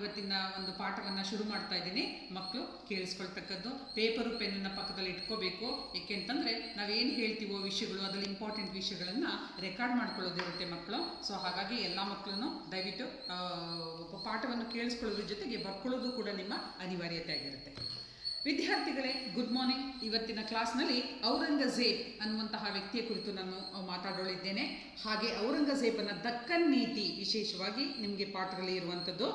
ಇವತ್ತಿನ ಒಂದು ಪಾಠವನ್ನು ಶುರು ಮಾಡ್ತಾ ಇದ್ದೀನಿ. ಮಕ್ಕಳು ಕೇಳಿಸ್ಕೊಳ್ತಕ್ಕದ್ದು, ಪೇಪರು ಪೆನ್ನನ್ನು ಪಕ್ಕದಲ್ಲಿ ಇಟ್ಕೋಬೇಕು. ಏಕೆಂತಂದರೆ ನಾವೇನು ಹೇಳ್ತೀವೋ ವಿಷಯಗಳು, ಅದರಲ್ಲಿ ಇಂಪಾರ್ಟೆಂಟ್ ವಿಷಯಗಳನ್ನು ರೆಕಾರ್ಡ್ ಮಾಡ್ಕೊಳ್ಳೋದಿರುತ್ತೆ ಮಕ್ಕಳು. ಸೊ ಹಾಗಾಗಿ ಎಲ್ಲ ಮಕ್ಕಳನ್ನು ದಯವಿಟ್ಟು ಪಾಠವನ್ನು ಕೇಳಿಸ್ಕೊಳ್ಳೋದ್ರ ಜೊತೆಗೆ ಬರ್ಕೊಳ್ಳೋದು ಕೂಡ ನಿಮ್ಮ ಅನಿವಾರ್ಯತೆ ಆಗಿರುತ್ತೆ. ವಿದ್ಯಾರ್ಥಿಗಳೇ, ಗುಡ್ ಮಾರ್ನಿಂಗ್. ಇವತ್ತಿನ ಕ್ಲಾಸ್ನಲ್ಲಿ ಔರಂಗಜೇಬ್ ಅನ್ನುವಂತಹ ವ್ಯಕ್ತಿಯ ಕುರಿತು ನಾನು ಮಾತಾಡಲಿದ್ದೇನೆ. ಹಾಗೆ ಔರಂಗಜೇಬನ ದಕ್ಕನ್ ನೀತಿ ವಿಶೇಷವಾಗಿ ನಿಮಗೆ ಪಾಠದಲ್ಲಿ ಇರುವಂಥದ್ದು.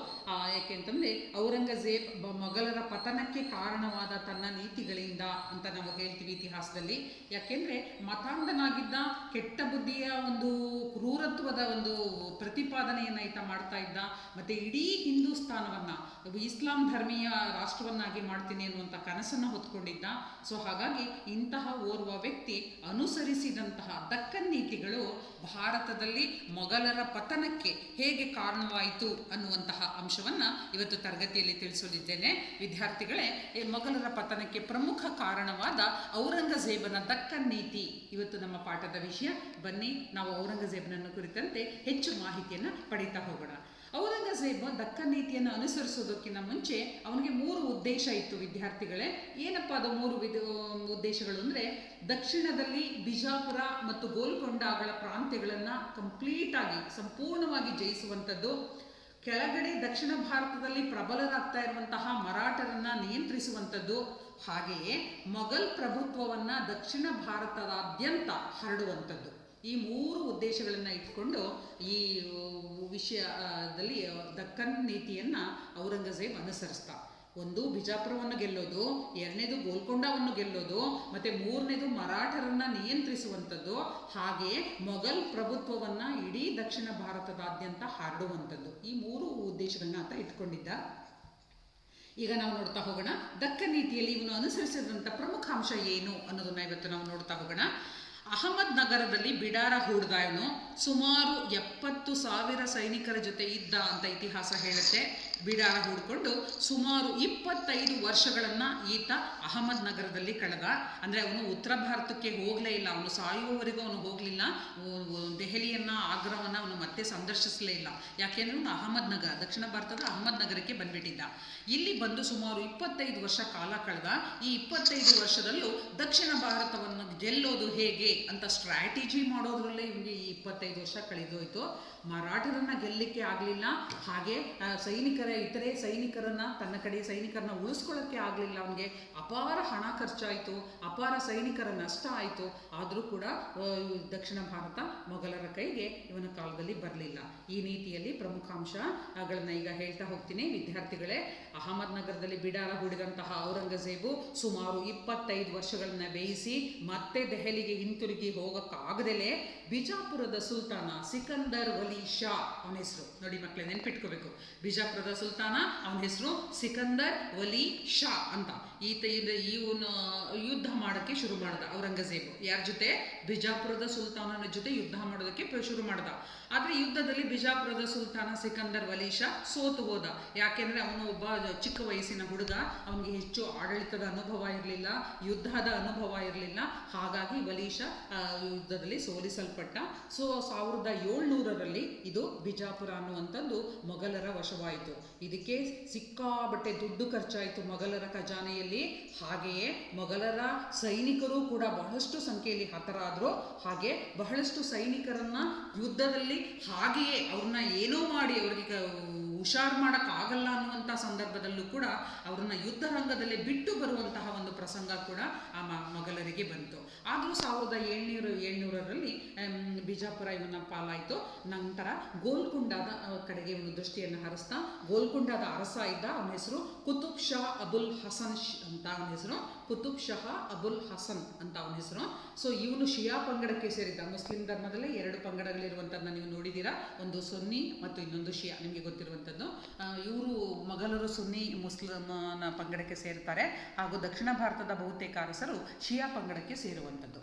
ಏಕೆಂತಂದರೆ ಔರಂಗಜೇಬ್ ಮೊಘಲರ ಪತನಕ್ಕೆ ಕಾರಣವಾದ ತನ್ನ ನೀತಿಗಳಿಂದ ಅಂತ ನಾವು ಹೇಳ್ತೀವಿ ಇತಿಹಾಸದಲ್ಲಿ. ಯಾಕೆಂದರೆ ಮತಾಂಧನಾಗಿದ್ದ, ಕೆಟ್ಟ ಬುದ್ಧಿಯ ಒಂದು ಕ್ರೂರತ್ವದ ಒಂದು ಪ್ರತಿಪಾದನೆಯನ್ನು ಈತ ಮಾಡ್ತಾ ಇದ್ದ. ಮತ್ತು ಇಡೀ ಹಿಂದೂಸ್ತಾನವನ್ನು ಇಸ್ಲಾಂ ಧರ್ಮೀಯ ರಾಷ್ಟ್ರವನ್ನಾಗಿ ಮಾಡ್ತೀನಿ ಅನ್ನುವಂಥ ಕನಸನ್ನು ಹೊತ್ಕೊಂಡಿದ್ದ. ಸೊ ಹಾಗಾಗಿ ಇಂತಹ ಓರ್ವ ವ್ಯಕ್ತಿ ಅನುಸರಿಸಿದಂತಹ ದಕ್ಕನ್ ನೀತಿಗಳು ಭಾರತದಲ್ಲಿ ಮೊಘಲರ ಪತನಕ್ಕೆ ಹೇಗೆ ಕಾರಣವಾಯಿತು ಅನ್ನುವಂತಹ ಅಂಶವನ್ನು ಇವತ್ತು ತರಗತಿಯಲ್ಲಿ ತಿಳಿಸಲಿದ್ದೇನೆ. ವಿದ್ಯಾರ್ಥಿಗಳೇ, ಮೊಘಲರ ಪತನಕ್ಕೆ ಪ್ರಮುಖ ಕಾರಣವಾದ ಔರಂಗಜೇಬನ ದಕ್ಕನ್ ನೀತಿ ಇವತ್ತು ನಮ್ಮ ಪಾಠದ ವಿಷಯ. ಬನ್ನಿ ನಾವು ಔರಂಗಜೇಬನನ್ನು ಕುರಿತಂತೆ ಹೆಚ್ಚು ಮಾಹಿತಿಯನ್ನು ಪಡೀತಾ ಹೋಗೋಣ. ಔರಂಗಜೇಬ ದಕ್ಕನ್ ನೀತಿಯನ್ನು ಅನುಸರಿಸೋದಕ್ಕಿಂತ ಮುಂಚೆ ಅವನಿಗೆ 3 ಉದ್ದೇಶ ಇತ್ತು ವಿದ್ಯಾರ್ಥಿಗಳೇ. ಏನಪ್ಪ ಅದು 3 ಉದ್ದೇಶಗಳು ಅಂದರೆ, ದಕ್ಷಿಣದಲ್ಲಿ ಬಿಜಾಪುರ ಮತ್ತು ಗೋಲ್ಕೊಂಡಗಳ ಪ್ರಾಂತ್ಯಗಳನ್ನು ಸಂಪೂರ್ಣವಾಗಿ ಜಯಿಸುವಂಥದ್ದು, ಕೆಳಗಡೆ ದಕ್ಷಿಣ ಭಾರತದಲ್ಲಿ ಪ್ರಬಲರಾಗ್ತಾ ಇರುವಂತಹ ಮರಾಠರನ್ನು ನಿಯಂತ್ರಿಸುವಂಥದ್ದು, ಹಾಗೆಯೇ ಮೊಘಲ್ ಪ್ರಭುತ್ವವನ್ನು ದಕ್ಷಿಣ ಭಾರತದಾದ್ಯಂತ ಹರಡುವಂಥದ್ದು. ಈ 3 ಉದ್ದೇಶಗಳನ್ನು ಇಟ್ಕೊಂಡು ಈ ವಿಷಯದಲ್ಲಿ ದಕ್ಕನ್ ನೀತಿಯನ್ನು ಔರಂಗಜೇಬ್ ಅನುಸರಿಸ್ತಾ. 1 ಬಿಜಾಪುರವನ್ನು ಗೆಲ್ಲೋದು, 2ನೇದು ಗೋಲ್ಕೊಂಡವನ್ನು ಗೆಲ್ಲೋದು, ಮತ್ತು 3ನೇದು ಮರಾಠರನ್ನು ನಿಯಂತ್ರಿಸುವಂಥದ್ದು, ಹಾಗೆಯೇ ಮೊಘಲ್ ಪ್ರಭುತ್ವವನ್ನು ಇಡೀ ದಕ್ಷಿಣ ಭಾರತದಾದ್ಯಂತ ಹರಡುವಂಥದ್ದು. ಈ 3 ಉದ್ದೇಶಗಳನ್ನ ಆತ ಇಟ್ಕೊಂಡಿದ್ದ. ಈಗ ನಾವು ನೋಡ್ತಾ ಹೋಗೋಣ, ದಕ್ಕನ್ ನೀತಿಯಲ್ಲಿ ಇವನು ಅನುಸರಿಸಿದಂಥ ಪ್ರಮುಖ ಅಂಶ ಏನು ಅನ್ನೋದನ್ನು ಇವತ್ತು ನಾವು ನೋಡ್ತಾ ಹೋಗೋಣ. ಅಹಮದ್ ನಗರದಲ್ಲಿ ಬಿಡಾರ ಹೂಡ್ದ ಇವನು. ಸುಮಾರು 70,000 ಸೈನಿಕರ ಜೊತೆ ಇದ್ದ ಅಂತ ಇತಿಹಾಸ ಹೇಳುತ್ತೆ. ಬಿಡಾರ ಹೂಡ್ಕೊಂಡು ಸುಮಾರು 25 ವರ್ಷಗಳನ್ನು ಈತ ಅಹಮದ್ ನಗರದಲ್ಲಿ ಕಳೆದ. ಅಂದರೆ ಅವನು ಉತ್ತರ ಭಾರತಕ್ಕೆ ಹೋಗಲೇ ಇಲ್ಲ, ಅವನು ಸಾಯುವವರೆಗೂ ಅವನು ಹೋಗಲಿಲ್ಲ. ದೆಹಲಿಯನ್ನು, ಆಗ್ರಾವನ್ನು ಅವನು ಮತ್ತೆ ಸಂದರ್ಶಿಸಲೇ ಇಲ್ಲ. ಯಾಕೆಂದರೆ ಅವನು ಅಹಮದ್ ನಗರ, ದಕ್ಷಿಣ ಭಾರತದ ಅಹಮದ್ ನಗರಕ್ಕೆ ಬಂದ್ಬಿಟ್ಟಿದ್ದ. ಇಲ್ಲಿ ಬಂದು ಸುಮಾರು 25 ವರ್ಷ ಕಾಲ ಕಳೆದ. ಈ 25 ವರ್ಷದಲ್ಲೂ ದಕ್ಷಿಣ ಭಾರತವನ್ನು ಗೆಲ್ಲೋದು ಹೇಗೆ ಅಂತ ಸ್ಟ್ರಾಟಜಿ ಮಾಡೋದ್ರಲ್ಲೇ ಇವನಿಗೆ ಈ 25 ವರ್ಷ ಕಳೆದೋಯ್ತು. ಮರಾಠರನ್ನ ಗೆಲ್ಲಲಿಕ್ಕೆ ಆಗಲಿಲ್ಲ, ಹಾಗೆ ಇತರೆ ಸೈನಿಕರನ್ನ, ತನ್ನ ಕಡೆ ಸೈನಿಕರನ್ನ ಉಳಿಸ್ಕೊಳ್ಳೋಕ್ಕೆ ಆಗಲಿಲ್ಲ. ಅವನಿಗೆ ಅಪಾರ ಹಣ ಖರ್ಚಾಯಿತು, ಅಪಾರ ಸೈನಿಕರ ನಷ್ಟ ಆಯಿತು. ಆದರೂ ಕೂಡ ದಕ್ಷಿಣ ಭಾರತ ಮೊಘಲರ ಕೈಗೆ ಇವನ ಕಾಲದಲ್ಲಿ ಬರಲಿಲ್ಲ. ಈ ನೀತಿಯಲ್ಲಿ ಪ್ರಮುಖ ಅಂಶಗಳನ್ನು ಈಗ ಹೇಳ್ತಾ ಹೋಗ್ತೀನಿ ವಿದ್ಯಾರ್ಥಿಗಳೇ. ಅಹಮದ್ ನಗರದಲ್ಲಿ ಬಿಡಾರ ಹೂಡಿದಂತಹ ಔರಂಗಜೇಬು ಸುಮಾರು 25 ವರ್ಷಗಳನ್ನ ಬೇಯಿಸಿ ಮತ್ತೆ ದೆಹಲಿಗೆ ಹಿಂತಿರುಗಿ ಹೋಗೋಕ್ಕಾಗದಲೇ ಬಿಜಾಪುರದ ಸುಲ್ತಾನ ಸಿಕಂದರ್ ವಲಿ ಶಾ, ಅವನ ಹೆಸರು ನೋಡಿ ಮಕ್ಕಳೇ, ನೆನ್ಪಿಟ್ಕೋಬೇಕು. ಬಿಜಾಪುರದ ಸುಲ್ತಾನ, ಅವನ ಹೆಸರು ಸಿಕಂದರ್ ವಲಿ ಶಾ ಅಂತ. ಇವನು ಯುದ್ಧ ಮಾಡೋಕ್ಕೆ ಶುರು ಮಾಡ್ದ ಔರಂಗಜೇಬು. ಯಾರ ಜೊತೆ? ಬಿಜಾಪುರದ ಸುಲ್ತಾನನ ಜೊತೆ ಯುದ್ಧ ಮಾಡೋದಕ್ಕೆ ಶುರು ಮಾಡ್ದ. ಆದರೆ ಯುದ್ಧದಲ್ಲಿ ಬಿಜಾಪುರದ ಸುಲ್ತಾನ ಸಿಕಂದರ್ ವಲಿ ಶಾ ಸೋತು ಹೋದ. ಯಾಕೆಂದರೆ ಅವನು ಒಬ್ಬ ಚಿಕ್ಕ ವಯಸ್ಸಿನ ಹುಡುಗ, ಅವನಿಗೆ ಹೆಚ್ಚು ಆಡಳಿತದ ಅನುಭವ ಇರಲಿಲ್ಲ, ಯುದ್ಧದ ಅನುಭವ ಇರಲಿಲ್ಲ. ಹಾಗಾಗಿ ವಲಿ ಶಾ ಯುದ್ಧದಲ್ಲಿ ಸೋಲಿಸಲ್ಪಟ್ಟ. ಸೊ 1700ರಲ್ಲಿ ಇದು ಬಿಜಾಪುರ ಅನ್ನುವಂಥದ್ದು ಮೊಘಲರ ವಶವಾಯಿತು. ಇದಕ್ಕೆ ಸಿಕ್ಕಾಬಟ್ಟೆ ದುಡ್ಡು ಖರ್ಚಾಯಿತು ಮೊಘಲರ ಖಜಾನೆಯಲ್ಲಿ. ಹಾಗೆಯೇ ಮೊಘಲರ ಸೈನಿಕರು ಕೂಡ ಬಹಳಷ್ಟು ಸಂಖ್ಯೆಯಲ್ಲಿ ಹತರಾದರು. ಹಾಗೆ ಬಹಳಷ್ಟು ಸೈನಿಕರನ್ನ ಯುದ್ಧದಲ್ಲಿ ಹಾಗೆಯೇ ಅವ್ರನ್ನ ಏನೋ ಮಾಡಿ ಅವರಿಗೆ ಹುಷಾರು ಮಾಡೋಕ್ಕಾಗಲ್ಲ ಅನ್ನುವಂಥ ಸಂದರ್ಭದಲ್ಲೂ ಕೂಡ ಅವರನ್ನ ಯುದ್ಧ ರಂಗದಲ್ಲಿ ಬಿಟ್ಟು ಬರುವಂತಹ ಒಂದು ಪ್ರಸಂಗ ಕೂಡ ಆ ಮೊಘಲರಿಗೆ ಬಂತು. ಆದರೂ 1700ರಲ್ಲಿ ಬಿಜಾಪುರ ಇವನ ಪಾಲಾಯಿತು. ನಂತರ ಗೋಲ್ಕೊಂಡದ ಕಡೆಗೆ ಇವನು ದೃಷ್ಟಿಯನ್ನು ಹರಿಸ್ತಾ, ಗೋಲ್ಕೊಂಡದ ಅರಸ ಇದ್ದ, ಅವನ ಹೆಸರು ಕುತುಬ್ ಶಾ ಅಬುಲ್ ಹಸನ್ ಅಂತ ಅವನ ಹೆಸರು, ಕುತುಬ್ ಶಾ ಅಬುಲ್ ಹಸನ್ ಅಂತ ಅವನ ಹೆಸರು. ಸೊ ಇವನು ಶಿಯಾ ಪಂಗಡಕ್ಕೆ ಸೇರಿದ್ದ. ಮುಸ್ಲಿಂ ಧರ್ಮದಲ್ಲೇ 2 ಪಂಗಡಗಳಿರುವಂಥದ್ದನ್ನ ನೀವು ನೋಡಿದ್ದೀರಾ, ಒಂದು ಸುನ್ನಿ ಮತ್ತು ಇನ್ನೊಂದು ಶಿಯಾ, ನಿಮಗೆ ಗೊತ್ತಿರುವಂಥದ್ದು. ಇವರು ಮೊಘಲರು ಸುನ್ನಿ ಮುಸ್ಲಿಮನ ಪಂಗಡಕ್ಕೆ ಸೇರ್ತಾರೆ, ಹಾಗೂ ದಕ್ಷಿಣ ಭಾರತದ ಬಹುತೇಕ ಅರಸರು ಶಿಯಾ ಪಂಗಡಕ್ಕೆ ಸೇರುವಂಥದ್ದು.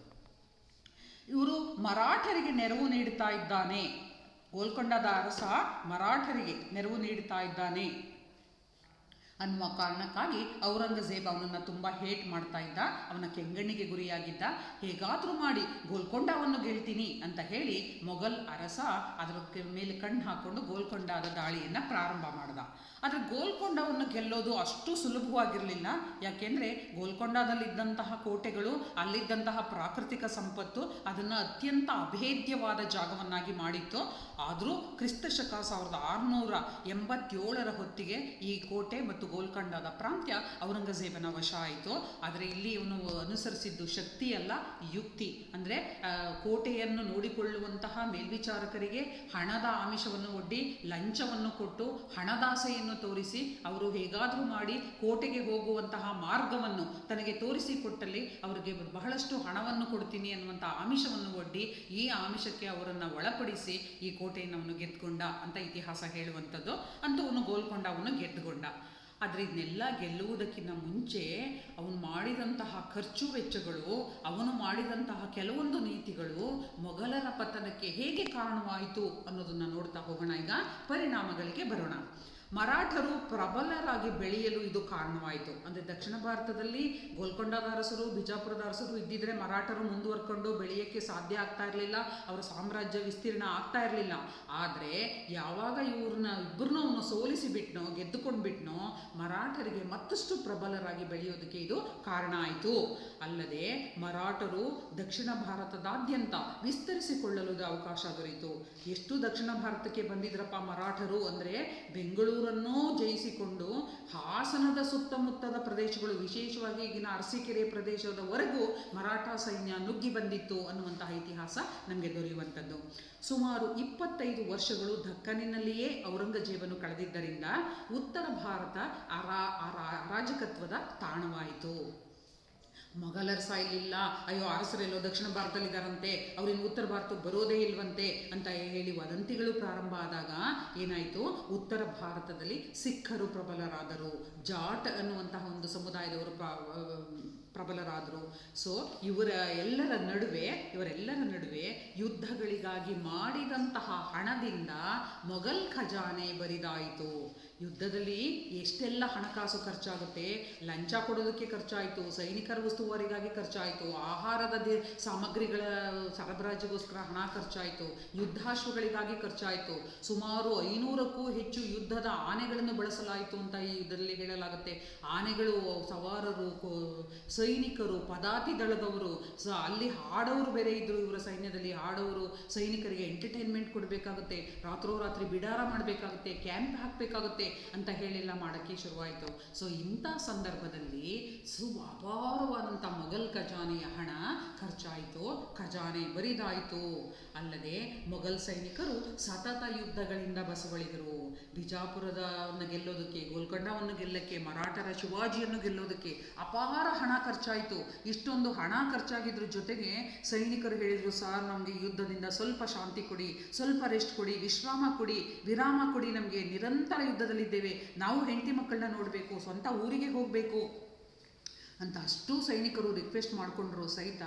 ಇವರು ಮರಾಠರಿಗೆ ನೆರವು ನೀಡುತ್ತಾ ಇದ್ದಾನೆ. ಗೋಲ್ಕೊಂಡದ ಅರಸ ಮರಾಠರಿಗೆ ನೆರವು ನೀಡುತ್ತಾ ಇದ್ದಾನೆ. ಅನ್ನುವ ಕಾರಣಕ್ಕಾಗಿ ಔರಂಗಜೇಬ್ ಅವನನ್ನು ತುಂಬ ಹೇಟ್ ಮಾಡ್ತಾ ಇದ್ದ, ಅವನ ಕೆಂಗಣ್ಣಿಗೆ ಗುರಿಯಾಗಿದ್ದ. ಹೇಗಾದರೂ ಮಾಡಿ ಗೋಲ್ಕೊಂಡವನ್ನು ಗೆಲ್ತೀನಿ ಅಂತ ಹೇಳಿ ಮೊಘಲ್ ಅರಸ ಅದರ ಮೇಲೆ ಕಣ್ಣು ಹಾಕ್ಕೊಂಡು ಗೋಲ್ಕೊಂಡಾದ ದಾಳಿಯನ್ನು ಪ್ರಾರಂಭ ಮಾಡ್ದ. ಆದರೆ ಗೋಲ್ಕೊಂಡವನ್ನು ಗೆಲ್ಲೋದು ಅಷ್ಟು ಸುಲಭವಾಗಿರಲಿಲ್ಲ. ಯಾಕೆಂದರೆ ಗೋಲ್ಕೊಂಡದಲ್ಲಿದ್ದಂತಹ ಕೋಟೆಗಳು, ಅಲ್ಲಿದ್ದಂತಹ ಪ್ರಾಕೃತಿಕ ಸಂಪತ್ತು ಅದನ್ನು ಅತ್ಯಂತ ಅಭೇದ್ಯವಾದ ಜಾಗವನ್ನಾಗಿ ಮಾಡಿತ್ತು. ಆದರೂ ಕ್ರಿಸ್ತಶಕ 1687 ಹೊತ್ತಿಗೆ ಈ ಕೋಟೆ ಮತ್ತು ಗೋಲ್ಕೊಂಡದ ಪ್ರಾಂತ್ಯ ಔರಂಗಜೇಬನ ವಶ ಆಯಿತು. ಆದರೆ ಇಲ್ಲಿ ಇವನು ಅನುಸರಿಸಿದ್ದು ಶಕ್ತಿಯಲ್ಲ, ಯುಕ್ತಿ. ಅಂದರೆ ಕೋಟೆಯನ್ನು ನೋಡಿಕೊಳ್ಳುವಂತಹ ಮೇಲ್ವಿಚಾರಕರಿಗೆ ಹಣದ ಆಮಿಷವನ್ನು ಒಡ್ಡಿ, ಲಂಚವನ್ನು ಕೊಟ್ಟು, ಹಣದಾಸೆಯನ್ನು ತೋರಿಸಿ ಅವರು ಹೇಗಾದರೂ ಮಾಡಿ ಕೋಟೆಗೆ ಹೋಗುವಂತಹ ಮಾರ್ಗವನ್ನು ತನಗೆ ತೋರಿಸಿಕೊಟ್ಟಲ್ಲಿ ಅವರಿಗೆ ಬಹಳಷ್ಟು ಹಣವನ್ನು ಕೊಡ್ತೀನಿ ಅನ್ನುವಂಥ ಆಮಿಷವನ್ನು ಒಡ್ಡಿ, ಈ ಆಮಿಷಕ್ಕೆ ಅವರನ್ನು ಒಳಪಡಿಸಿ ಈ ಕೋಟೆಯನ್ನು ಅವನು ಗೆದ್ದುಕೊಂಡ ಅಂತ ಇತಿಹಾಸ ಹೇಳುವಂಥದ್ದು. ಅಂತೂ ಅವನು ಗೋಲ್ಕೊಂಡವನ್ನು ಗೆದ್ದುಕೊಂಡ. ಆದರೆ ಇದನ್ನೆಲ್ಲ ಗೆಲ್ಲುವುದಕ್ಕಿಂತ ಮುಂಚೆ ಅವನು ಮಾಡಿದಂತಹ ಖರ್ಚು ವೆಚ್ಚಗಳು, ಅವನು ಮಾಡಿದಂತಹ ಕೆಲವೊಂದು ನೀತಿಗಳು ಮೊಘಲರ ಪತನಕ್ಕೆ ಹೇಗೆ ಕಾರಣವಾಯಿತು ಅನ್ನೋದನ್ನು ನೋಡ್ತಾ ಹೋಗೋಣ. ಈಗ ಪರಿಣಾಮಗಳಿಗೆ ಬರೋಣ. ಮರಾಠರು ಪ್ರಬಲರಾಗಿ ಬೆಳೆಯಲು ಇದು ಕಾರಣವಾಯಿತು. ಅಂದರೆ ದಕ್ಷಿಣ ಭಾರತದಲ್ಲಿ ಗೋಲ್ಕೊಂಡದ ಅರಸರು, ಬಿಜಾಪುರದ ಅರಸರು ಇದ್ದಿದ್ರೆ ಮರಾಠರು ಮುಂದುವರ್ಕೊಂಡು ಬೆಳೆಯೋಕ್ಕೆ ಸಾಧ್ಯ ಆಗ್ತಾ ಇರಲಿಲ್ಲ, ಅವರ ಸಾಮ್ರಾಜ್ಯ ವಿಸ್ತೀರ್ಣ ಆಗ್ತಾ ಇರಲಿಲ್ಲ. ಆದರೆ ಯಾವಾಗ ಇಬ್ಬರನ್ನೂ ಅವನು ಸೋಲಿಸಿಬಿಟ್ನೋ, ಗೆದ್ದುಕೊಂಡ್ಬಿಟ್ನೋ, ಮರಾಠರಿಗೆ ಮತ್ತಷ್ಟು ಪ್ರಬಲರಾಗಿ ಬೆಳೆಯೋದಕ್ಕೆ ಇದು ಕಾರಣ ಆಯಿತು. ಅಲ್ಲದೆ ಮರಾಠರು ದಕ್ಷಿಣ ಭಾರತದಾದ್ಯಂತ ವಿಸ್ತರಿಸಿಕೊಳ್ಳಲು ಅವಕಾಶ ದೊರೆಯಿತು. ಎಷ್ಟು ದಕ್ಷಿಣ ಭಾರತಕ್ಕೆ ಬಂದಿದ್ರಪ್ಪ ಮರಾಠರು ಅಂದರೆ, ಬೆಂಗಳೂರನ್ನೂ ಜಯಿಸಿಕೊಂಡು ಹಾಸನದ ಸುತ್ತಮುತ್ತದ ಪ್ರದೇಶಗಳು, ವಿಶೇಷವಾಗಿ ಈಗಿನ ಅರಸೀಕೆರೆ ಪ್ರದೇಶದವರೆಗೂ ಮರಾಠ ಸೈನ್ಯ ನುಗ್ಗಿ ಬಂದಿತ್ತು ಅನ್ನುವಂತಹ ಇತಿಹಾಸ ನಮಗೆ ದೊರೆಯುವಂಥದ್ದು. ಸುಮಾರು 25 ವರ್ಷಗಳು ದಕ್ಕನಿನಲ್ಲಿಯೇ ಔರಂಗಜೇಬನು ಕಳೆದಿದ್ದರಿಂದ ಉತ್ತರ ಭಾರತ ಅರಾಜಕತ್ವದ ತಾಣವಾಯಿತು. ಮೊಘಲರ ಸಾಯಲಿಲ್ಲ, ಅಯ್ಯೋ ಅರಸರೆಲ್ಲೋ ದಕ್ಷಿಣ ಭಾರತದಲ್ಲಿದ್ದಾರಂತೆ, ಅವ್ರಿನ್ನು ಉತ್ತರ ಭಾರತಕ್ಕೆ ಬರೋದೇ ಇಲ್ವಂತೆ ಅಂತ ಹೇಳಿ ವದಂತಿಗಳು ಪ್ರಾರಂಭ ಆದಾಗ ಏನಾಯಿತು, ಉತ್ತರ ಭಾರತದಲ್ಲಿ ಸಿಖ್ಖರು ಪ್ರಬಲರಾದರು, ಜಾಟ್ ಅನ್ನುವಂತಹ ಒಂದು ಸಮುದಾಯದವರು ಪ್ರಬಲರಾದರು. ಸೊ ಇವರೆಲ್ಲರ ನಡುವೆ ಯುದ್ಧಗಳಿಗಾಗಿ ಮಾಡಿದಂತಹ ಹಣದಿಂದ ಮೊಘಲ್ ಖಜಾನೆ ಬರಿದಾಯಿತು. ಯುದ್ಧದಲ್ಲಿ ಎಷ್ಟೆಲ್ಲ ಹಣಕಾಸು ಖರ್ಚಾಗುತ್ತೆ, ಲಂಚ ಕೊಡೋದಕ್ಕೆ ಖರ್ಚಾಯಿತು, ಸೈನಿಕರ ಉಸ್ತುವಾರಿಗಾಗಿ ಖರ್ಚಾಯಿತು, ಆಹಾರದ ಸಾಮಗ್ರಿಗಳ ಸರಬರಾಜಿಗೋಸ್ಕರ ಹಣ ಖರ್ಚಾಯಿತು, ಯುದ್ಧಾಶ್ವಗಳಿಗಾಗಿ ಖರ್ಚಾಯಿತು, ಸುಮಾರು 500ಕ್ಕೂ ಹೆಚ್ಚು ಯುದ್ಧದ ಆನೆಗಳನ್ನು ಬಳಸಲಾಯಿತು ಅಂತ ಈ ಯುದ್ಧದಲ್ಲಿ ಹೇಳಲಾಗುತ್ತೆ. ಆನೆಗಳು, ಸವಾರರು, ಸೈನಿಕರು, ಪದಾತಿ ದಳದವರು, ಅಲ್ಲಿ ಹಾಡೋರು ಬೇರೆ ಇದ್ದರು. ಇವರ ಸೈನ್ಯದಲ್ಲಿ ಹಾಡೋರು, ಸೈನಿಕರಿಗೆ ಎಂಟರ್ಟೈನ್ಮೆಂಟ್ ಕೊಡಬೇಕಾಗುತ್ತೆ, ರಾತ್ರೋರಾತ್ರಿ ಬಿಡಾರ ಮಾಡಬೇಕಾಗುತ್ತೆ, ಕ್ಯಾಂಪ್ ಹಾಕಬೇಕಾಗುತ್ತೆ ಅಂತ ಹೇಳಿಲ್ಲ ಮಾಡೋಕ್ಕೆ ಶುರುವಾಯಿತು. ಸೊ ಇಂಥ ಸಂದರ್ಭದಲ್ಲಿ ಅಪಾರವಾದಂಥ ಮೊಘಲ್ ಖಜಾನೆಯ ಹಣ ಖರ್ಚಾಯಿತು, ಖಜಾನೆ ಬರಿದಾಯಿತು. ಅಲ್ಲದೆ ಮೊಘಲ್ ಸೈನಿಕರು ಸತತ ಯುದ್ಧಗಳಿಂದ ಬಸವಳಿದರು. ಬಿಜಾಪುರದವನ್ನು ಗೆಲ್ಲೋದಕ್ಕೆ, ಗೋಲ್ಕೊಂಡವನ್ನು ಗೆಲ್ಲಕ್ಕೆ, ಮರಾಠರ ಶಿವಾಜಿಯನ್ನು ಗೆಲ್ಲೋದಕ್ಕೆ ಅಪಾರ ಹಣ ಖರ್ಚಾಯಿತು. ಇಷ್ಟೊಂದು ಹಣ ಖರ್ಚಾಗಿದ್ರ ಜೊತೆಗೆ ಸೈನಿಕರು ಹೇಳಿದರು, ಸರ್ ನಮಗೆ ಯುದ್ಧದಿಂದ ಸ್ವಲ್ಪ ಶಾಂತಿ ಕೊಡಿ, ಸ್ವಲ್ಪ ರೆಸ್ಟ್ ಕೊಡಿ, ವಿರಾಮ ಕೊಡಿ, ನಮಗೆ ನಿರಂತರ ಯುದ್ಧದಲ್ಲಿದ್ದೇವೆ, ನಾವು ಹೆಂಡತಿ ಮಕ್ಕಳನ್ನ ನೋಡಬೇಕು, ಸ್ವಂತ ಊರಿಗೆ ಹೋಗಬೇಕು ಅಂತ ಅಷ್ಟೂ ಸೈನಿಕರು ರಿಕ್ವೆಸ್ಟ್ ಮಾಡಿಕೊಂಡ್ರು ಸಹಿತ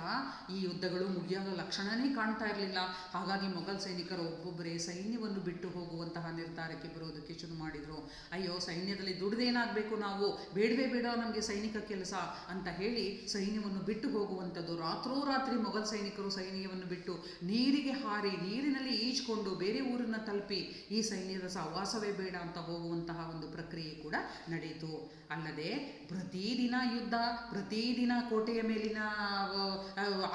ಈ ಯುದ್ಧಗಳು ಮುಗಿಯೋ ಲಕ್ಷಣನೇ ಕಾಣ್ತಾ ಇರಲಿಲ್ಲ. ಹಾಗಾಗಿ ಮೊಘಲ್ ಸೈನಿಕರು ಒಬ್ಬೊಬ್ಬರೇ ಸೈನ್ಯವನ್ನು ಬಿಟ್ಟು ಹೋಗುವಂತಹ ನಿರ್ಧಾರಕ್ಕೆ ಬರೋದಕ್ಕೆ ಶುರು ಮಾಡಿದರು. ಅಯ್ಯೋ ಸೈನ್ಯದಲ್ಲಿ ದುಡ್ದೇನಾಗಬೇಕು, ನಾವು ಬೇಡವೇ ಬೇಡ ನಮಗೆ ಸೈನಿಕ ಕೆಲಸ ಅಂತ ಹೇಳಿ ಸೈನ್ಯವನ್ನು ಬಿಟ್ಟು ಹೋಗುವಂಥದ್ದು. ರಾತ್ರೋರಾತ್ರಿ ಮೊಘಲ್ ಸೈನಿಕರು ಸೈನ್ಯವನ್ನು ಬಿಟ್ಟು ನೀರಿಗೆ ಹಾರಿ, ನೀರಿನಲ್ಲಿ ಈಜ್ಕೊಂಡು ಬೇರೆ ಊರನ್ನು ತಲುಪಿ ಈ ಸೈನ್ಯದ ಸಹವಾಸವೇ ಬೇಡ ಅಂತ ಹೋಗುವಂತಹ ಒಂದು ಪ್ರಕ್ರಿಯೆ ಕೂಡ ನಡೆಯಿತು. ಅಲ್ಲದೆ ಪ್ರತಿದಿನ ಯುದ್ಧ, ಪ್ರತಿದಿನ ಕೋಟೆಯ ಮೇಲಿನ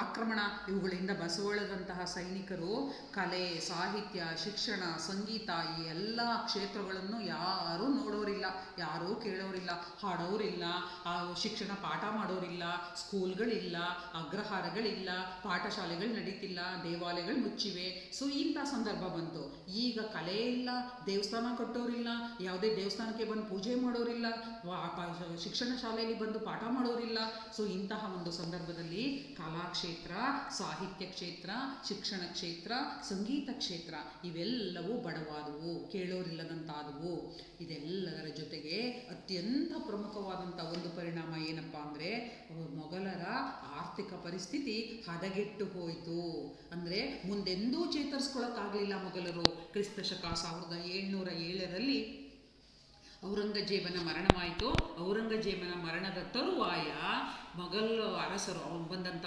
ಆಕ್ರಮಣ, ಇವುಗಳಿಂದ ಬಸವಳದಂತಹ ಸೈನಿಕರು ಕಲೆ, ಸಾಹಿತ್ಯ, ಶಿಕ್ಷಣ, ಸಂಗೀತ ಈ ಎಲ್ಲ ಕ್ಷೇತ್ರಗಳನ್ನು ಯಾರೂ ನೋಡೋರಿಲ್ಲ, ಯಾರೂ ಕೇಳೋರಿಲ್ಲ, ಹಾಡೋರಿಲ್ಲ, ಶಿಕ್ಷಣ ಪಾಠ ಮಾಡೋರಿಲ್ಲ, ಸ್ಕೂಲ್ಗಳಿಲ್ಲ, ಅಗ್ರಹಾರಗಳಿಲ್ಲ, ಪಾಠಶಾಲೆಗಳು ನಡೀತಿಲ್ಲ, ದೇವಾಲಯಗಳು ಮುಚ್ಚಿವೆ. ಸೊ ಇಂಥ ಸಂದರ್ಭ ಬಂತು. ಈಗ ಕಲೆ ಇಲ್ಲ, ದೇವಸ್ಥಾನ ಕಟ್ಟೋರಿಲ್ಲ, ಯಾವುದೇ ದೇವಸ್ಥಾನಕ್ಕೆ ಬಂದು ಪೂಜೆ ಮಾಡೋರಿಲ್ಲ, ಶಿಕ್ಷಣ ಶಾಲೆಯಲ್ಲಿ ಬಂದು ಪಾಠ ಮಾಡೋರಿಲ್ಲ. ಸೊ ಇಂತಹ ಒಂದು ಸಂದರ್ಭದಲ್ಲಿ ಕಲಾಕ್ಷೇತ್ರ, ಸಾಹಿತ್ಯ ಕ್ಷೇತ್ರ, ಶಿಕ್ಷಣ ಕ್ಷೇತ್ರ, ಸಂಗೀತ ಕ್ಷೇತ್ರ ಇವೆಲ್ಲವೂ ಬಡವಾದವು, ಕೇಳೋರಿಲ್ಲದಂತಾದವು. ಇದೆಲ್ಲದರ ಜೊತೆಗೆ ಅತ್ಯಂತ ಪ್ರಮುಖವಾದಂಥ ಒಂದು ಪರಿಣಾಮ ಏನಪ್ಪ ಅಂದರೆ, ಮೊಘಲರ ಆರ್ಥಿಕ ಪರಿಸ್ಥಿತಿ ಹದಗೆಟ್ಟು ಹೋಯಿತು. ಅಂದರೆ ಮುಂದೆಂದೂ ಚೇತರಿಸ್ಕೊಳ್ಳೋಕ್ಕಾಗಲಿಲ್ಲ ಮೊಘಲರು. ಕ್ರಿಸ್ತಶಕ 1707ರಲ್ಲಿ ಔರಂಗಜೇಬನ ಮರಣವಾಯಿತು. ಔರಂಗಜೇಬನ ಮರಣದ ತರುವಾಯ ಮೊಘಲ್ ಅರಸರು ಅವನು ಬಂದಂಥ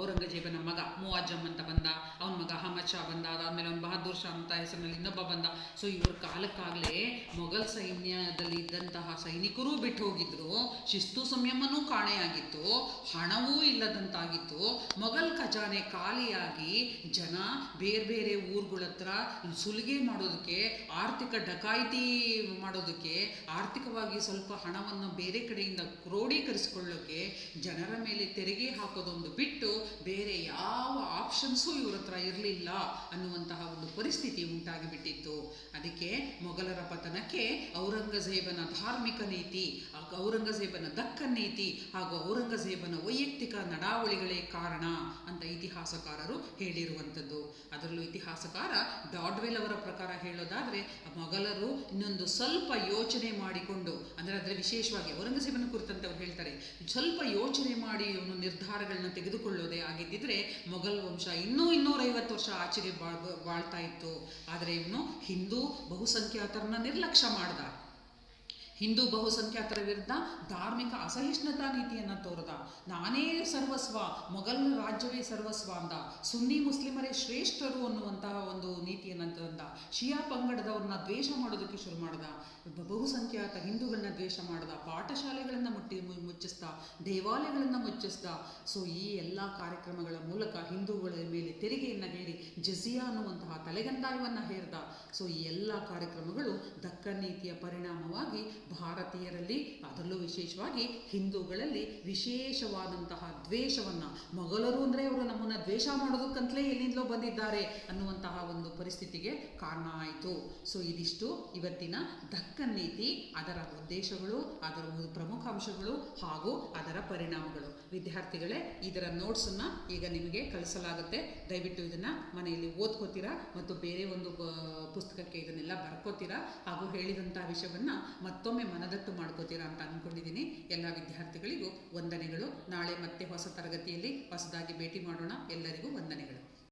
ಔರಂಗಜೇಬನ ಮಗ ಮುವಾಜಮ್ ಅಂತ ಬಂದ, ಅವನ ಮಗ ಅಹಮದ್ ಶಾ ಬಂದ, ಅದಾದಮೇಲೆ ಅವನು ಬಹದ್ದೂರ್ ಶಾ ಅಂತ ಹೆಸರಿನಲ್ಲಿ ಇನ್ನೊಬ್ಬ ಬಂದ. ಸೊ ಇವ್ರ ಕಾಲಕ್ಕಾಗಲೇ ಮೊಘಲ್ ಸೈನ್ಯದಲ್ಲಿ ಇದ್ದಂತಹ ಸೈನಿಕರೂ ಬಿಟ್ಟು ಹೋಗಿದ್ರು, ಶಿಸ್ತು ಸಂಯಮನೂ ಕಾಣೆಯಾಗಿತ್ತು, ಹಣವೂ ಇಲ್ಲದಂತಾಗಿತ್ತು, ಮೊಘಲ್ ಖಜಾನೆ ಖಾಲಿಯಾಗಿ ಜನ ಬೇರೆ ಬೇರೆ ಊರುಗಳ ಹತ್ರ ಸುಲಿಗೆ ಮಾಡೋದಕ್ಕೆ, ಆರ್ಥಿಕ ಡಕಾಯಿತಿ ಮಾಡೋದಕ್ಕೆ, ಆರ್ಥಿಕವಾಗಿ ಸ್ವಲ್ಪ ಹಣವನ್ನು ಬೇರೆ ಕಡೆಯಿಂದ ಕ್ರೋಢೀಕರಿಸಿಕೊಳ್ಳೋಕ್ಕೆ ಜನರ ಮೇಲೆ ತೆರಿಗೆ ಹಾಕೋದೊಂದು ಬಿಟ್ಟು ಬೇರೆ ಯಾವ ಆಪ್ಷನ್ಸು ಇವ್ರ ಹತ್ರ ಇರಲಿಲ್ಲ ಅನ್ನುವಂತಹ ಒಂದು ಪರಿಸ್ಥಿತಿ ಉಂಟಾಗಿಬಿಟ್ಟಿತ್ತು. ಅದಕ್ಕೆ ಮೊಘಲರ ಪತನಕ್ಕೆ ಔರಂಗಜೇಬನ ಧಾರ್ಮಿಕ ನೀತಿ, ಔರಂಗಜೇಬನ ದಕ್ಕನ್ ನೀತಿ ಹಾಗೂ ಔರಂಗಜೇಬನ ವೈಯಕ್ತಿಕ ನಡಾವಳಿಗಳೇ ಕಾರಣ ಅಂತ ಇತಿಹಾಸಕಾರರು ಹೇಳಿರುವಂಥದ್ದು. ಅದರಲ್ಲೂ ಇತಿಹಾಸಕಾರ ಡಾಡ್ವೆಲ್ ಅವರ ಪ್ರಕಾರ ಹೇಳೋದಾದರೆ ಮೊಘಲರು ಇನ್ನೊಂದು ಸ್ವಲ್ಪ ಯೋಚನೆ ಮಾಡಿಕೊಂಡು, ಅಂದರೆ ಅದರ ವಿಶೇಷವಾಗಿ ಔರಂಗಜೇಬನ ಕುರಿತಂತೆ ಅವ್ರು ಹೇಳ್ತಾರೆ, ಸ್ವಲ್ಪ ಯೋಚನೆ ಮಾಡಿ ಇವನು ನಿರ್ಧಾರಗಳನ್ನ ತೆಗೆದುಕೊಳ್ಳೋದೇ ಆಗಿದ್ದಿದ್ರೆ ಮೊಘಲ್ ವಂಶ ಇನ್ನೂ 250 ವರ್ಷ ಆಚೆಗೆ ಬಾಳ್ತಾ ಇತ್ತು. ಆದರೆ ಇವನು ಹಿಂದೂ ಬಹುಸಂಖ್ಯಾತರನ್ನ ನಿರ್ಲಕ್ಷ್ಯ ಮಾಡ್ದ, ಹಿಂದೂ ಬಹುಸಂಖ್ಯಾತರ ವಿರುದ್ಧ ಧಾರ್ಮಿಕ ಅಸಹಿಷ್ಣುತಾ ನೀತಿಯನ್ನು ತೋರದ, ನಾನೇ ಸರ್ವಸ್ವ, ಮೊಘಲ್ ರಾಜ್ಯವೇ ಸರ್ವಸ್ವ ಅಂದ, ಸುನ್ನಿ ಮುಸ್ಲಿಮರೇ ಶ್ರೇಷ್ಠರು ಅನ್ನುವಂತಹ ಒಂದು ನೀತಿಯನ್ನು ತಂದ, ಶಿಯಾ ಪಂಗಡದವ್ರನ್ನ ದ್ವೇಷ ಮಾಡೋದಕ್ಕೆ ಶುರು ಮಾಡ್ದ, ಬಹುಸಂಖ್ಯಾತ ಹಿಂದೂಗಳನ್ನ ದ್ವೇಷ ಮಾಡ್ದ, ಪಾಠಶಾಲೆಗಳನ್ನು ಮುಚ್ಚಿಸ್ದ, ದೇವಾಲಯಗಳನ್ನು ಮುಚ್ಚಿಸ್ದ. ಸೊ ಈ ಎಲ್ಲ ಕಾರ್ಯಕ್ರಮಗಳ ಮೂಲಕ ಹಿಂದೂಗಳ ಮೇಲೆ ತೆರಿಗೆಯನ್ನು ಹೇರಿ ಜಜಿಯಾ ಅನ್ನುವಂತಹ ತಲೆಗಂದಾಯವನ್ನು ಹೇರ್ದ. ಸೊ ಈ ಎಲ್ಲ ಕಾರ್ಯಕ್ರಮಗಳು ದಕ್ಕನ್ ನೀತಿಯ ಪರಿಣಾಮವಾಗಿ ಭಾರತೀಯರಲ್ಲಿ, ಅದರಲ್ಲೂ ವಿಶೇಷವಾಗಿ ಹಿಂದೂಗಳಲ್ಲಿ ವಿಶೇಷವಾದಂತಹ ದ್ವೇಷವನ್ನು, ಮೊಘಲರು ಅಂದರೆ ಅವರು ನಮ್ಮನ್ನು ದ್ವೇಷ ಮಾಡೋದಕ್ಕಂತಲೇ ಎಲ್ಲಿಂದಲೋ ಬಂದಿದ್ದಾರೆ ಅನ್ನುವಂತಹ ಒಂದು ಪರಿಸ್ಥಿತಿಗೆ ಕಾರಣ ಆಯಿತು. ಸೊ ಇದಿಷ್ಟು ಇವತ್ತಿನ ದಕ್ಕನ್ ನೀತಿ, ಅದರ ಉದ್ದೇಶಗಳು, ಅದರ ಪ್ರಮುಖ ಅಂಶಗಳು ಹಾಗೂ ಅದರ ಪರಿಣಾಮಗಳು. ವಿದ್ಯಾರ್ಥಿಗಳೇ, ಇದರ ನೋಟ್ಸನ್ನು ಈಗ ನಿಮಗೆ ಕಳಿಸಲಾಗುತ್ತೆ. ದಯವಿಟ್ಟು ಇದನ್ನು ಮನೆಯಲ್ಲಿ ಓದ್ಕೋತೀರಾ ಮತ್ತು ಬೇರೆ ಒಂದು ಪುಸ್ತಕಕ್ಕೆ ಇದನ್ನೆಲ್ಲ ಬರ್ಕೋತೀರಾ ಹಾಗೂ ಹೇಳಿದಂಥ ವಿಷಯವನ್ನು ಮತ್ತೊಮ್ಮೆ ಮನದಟ್ಟು ಮಾಡ್ಕೋತೀರಾ ಅಂತ ಅಂದ್ಕೊಂಡಿದ್ದೀನಿ. ಎಲ್ಲ ವಿದ್ಯಾರ್ಥಿಗಳಿಗೂ ವಂದನೆಗಳು. ನಾಳೆ ಮತ್ತೆ ಹೊಸ ತರಗತಿಯಲ್ಲಿ ಹೊಸದಾಗಿ ಭೇಟಿ ಮಾಡೋಣ. ಎಲ್ಲರಿಗೂ ವಂದನೆಗಳು.